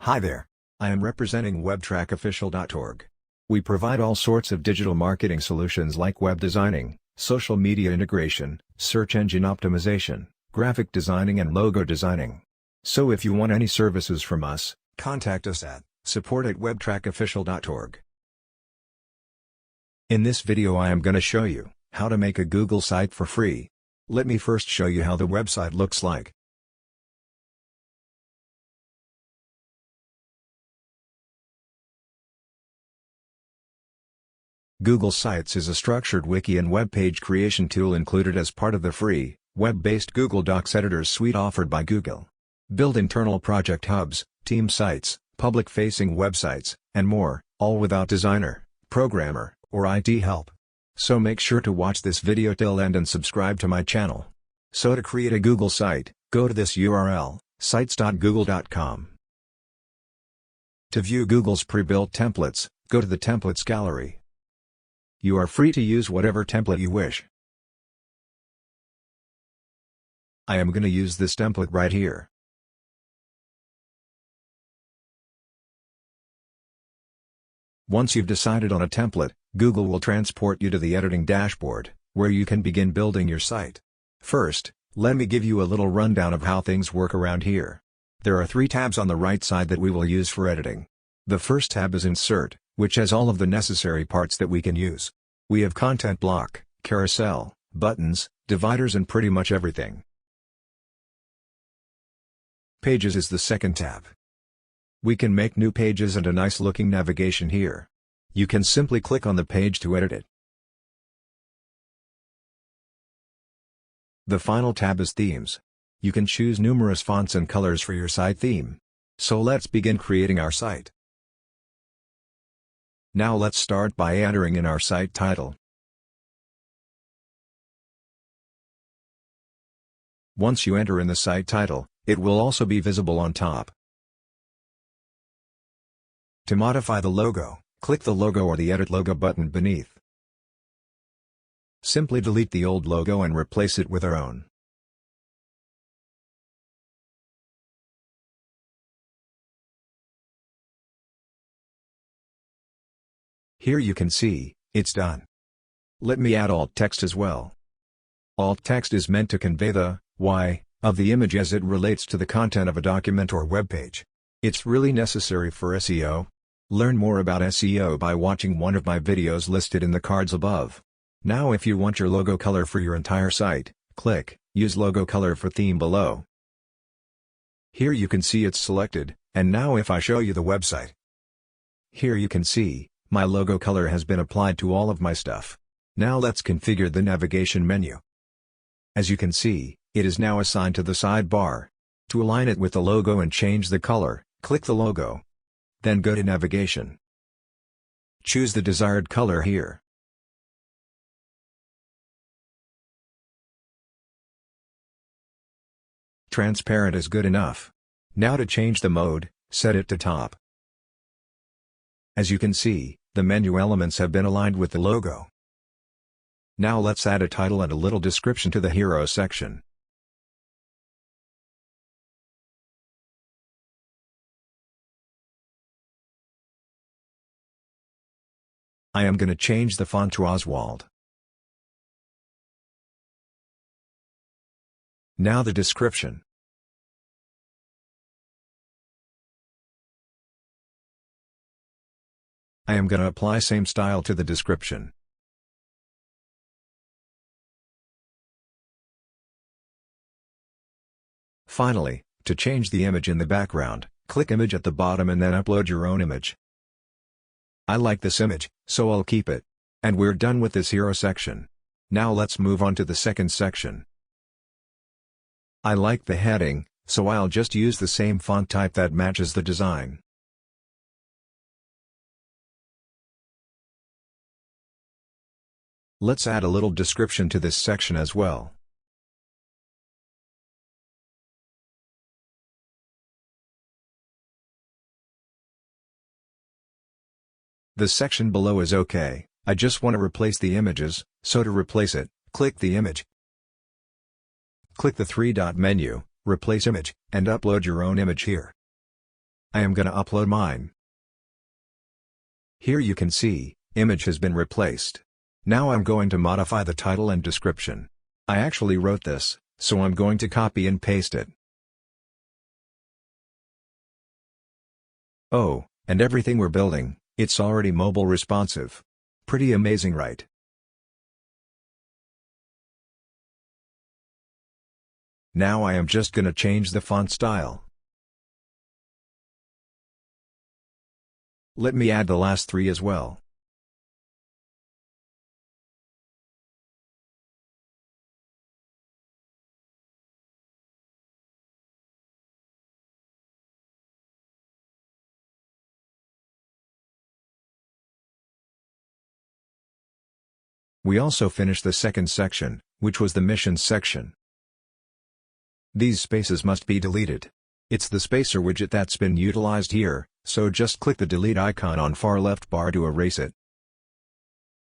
Hi there. I am representing WebTrackOfficial.org. We provide all sorts of digital marketing solutions like web designing, social media integration, search engine optimization, graphic designing and logo designing. So if you want any services from us, contact us at support@webtrackofficial.org. In this video I am going to show you how to make a Google site for free. Let me first show you how the website looks like. Google Sites is a structured wiki and web page creation tool included as part of the free, web-based Google Docs Editors suite offered by Google. Build internal project hubs, team sites, public-facing websites, and more, all without designer, programmer, or IT help. So make sure to watch this video till end and subscribe to my channel. So to create a Google site, go to this URL, sites.google.com. To view Google's pre-built templates, go to the Templates gallery. You are free to use whatever template you wish. I am going to use this template right here. Once you've decided on a template, Google will transport you to the editing dashboard, where you can begin building your site. First, let me give you a little rundown of how things work around here. There are 3 tabs on the right side that we will use for editing. The first tab is Insert, which has all of the necessary parts that we can use. We have content block, carousel, buttons, dividers and pretty much everything. Pages is the second tab. We can make new pages and a nice looking navigation here. You can simply click on the page to edit it. The final tab is Themes. You can choose numerous fonts and colors for your site theme. So let's begin creating our site. Now let's start by entering in our site title. Once you enter in the site title, it will also be visible on top. To modify the logo, click the logo or the Edit Logo button beneath. Simply delete the old logo and replace it with our own. Here you can see, it's done. Let me add alt text as well. Alt text is meant to convey the why of the image as it relates to the content of a document or web page. It's really necessary for SEO. Learn more about SEO by watching one of my videos listed in the cards above. Now if you want your logo color for your entire site, click Use Logo Color for Theme below. Here you can see it's selected, and now if I show you the website. Here you can see, my logo color has been applied to all of my stuff. Now let's configure the navigation menu. As you can see, it is now assigned to the sidebar. To align it with the logo and change the color, click the logo. Then go to Navigation. Choose the desired color here. Transparent is good enough. Now to change the mode, set it to top. As you can see, the menu elements have been aligned with the logo. Now let's add a title and a little description to the hero section. I am going to change the font to Oswald. Now the description. I am going to apply same style to the description. Finally, to change the image in the background, click Image at the bottom and then upload your own image. I like this image, so I'll keep it. And we're done with this hero section. Now let's move on to the second section. I like the heading, so I'll just use the same font type that matches the design. Let's add a little description to this section as well. The section below is okay, I just want to replace the images, so to replace it, click the image. Click the 3-dot menu, replace image, and upload your own image here. I am gonna upload mine. Here you can see, image has been replaced. Now I'm going to modify the title and description. I actually wrote this, so I'm going to copy and paste it. Oh, and everything we're building, it's already mobile responsive. Pretty amazing, right? Now I am just gonna change the font style. Let me add the last 3 as well. We also finished the second section, which was the missions section. These spaces must be deleted. It's the spacer widget that's been utilized here, so just click the delete icon on far left bar to erase it.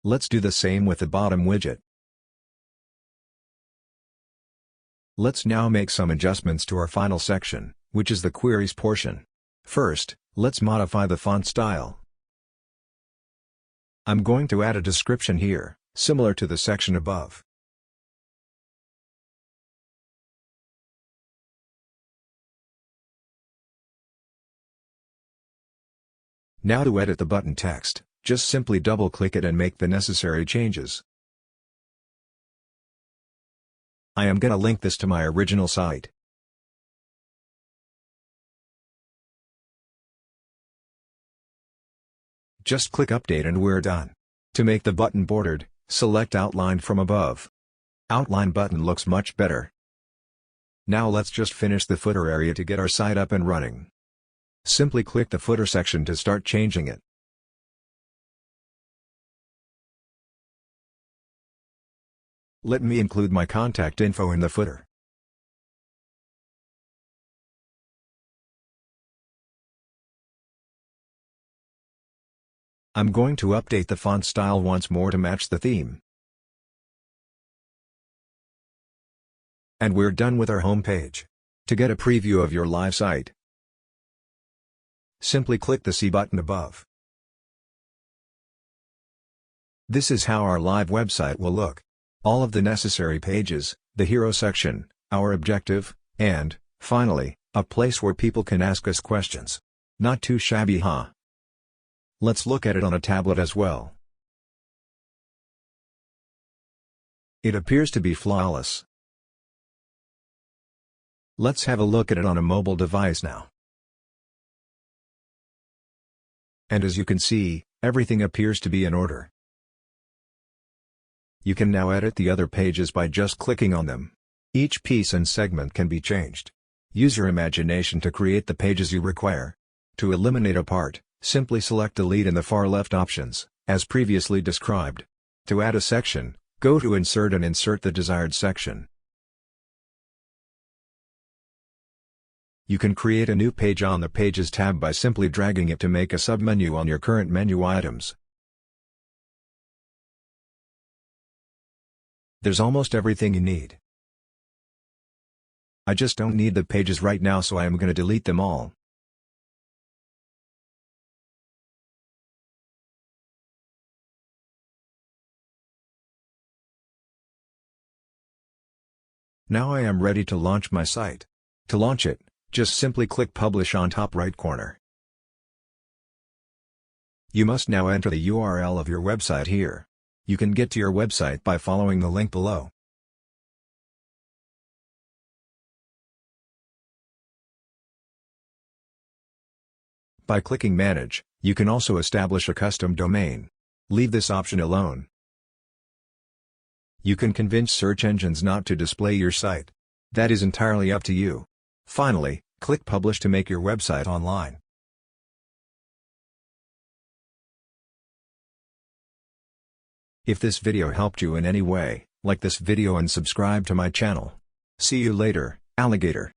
Let's do the same with the bottom widget. Let's now make some adjustments to our final section, which is the queries portion. First, let's modify the font style. I'm going to add a description here, similar to the section above. Now to edit the button text, just simply double-click it and make the necessary changes. I am gonna link this to my original site. Just click Update and we're done. To make the button bordered, select Outline from above. Outline button looks much better. Now let's just finish the footer area to get our site up and running. Simply click the footer section to start changing it. Let me include my contact info in the footer. I'm going to update the font style once more to match the theme. And we're done with our home page. To get a preview of your live site, simply click the C button above. This is how our live website will look. All of the necessary pages, the hero section, our objective, and, finally, a place where people can ask us questions. Not too shabby, huh? Let's look at it on a tablet as well. It appears to be flawless. Let's have a look at it on a mobile device now. And as you can see, everything appears to be in order. You can now edit the other pages by just clicking on them. Each piece and segment can be changed. Use your imagination to create the pages you require. To eliminate a part, simply select Delete in the far left options, as previously described. To add a section, go to Insert and insert the desired section. You can create a new page on the Pages tab by simply dragging it to make a submenu on your current menu items. There's almost everything you need. I just don't need the pages right now, so I am going to delete them all. Now I am ready to launch my site. To launch it, just simply click Publish on top right corner. You must now enter the URL of your website here. You can get to your website by following the link below. By clicking Manage, you can also establish a custom domain. Leave this option alone. You can convince search engines not to display your site. That is entirely up to you. Finally, click Publish to make your website online. If this video helped you in any way, like this video and subscribe to my channel. See you later, alligator.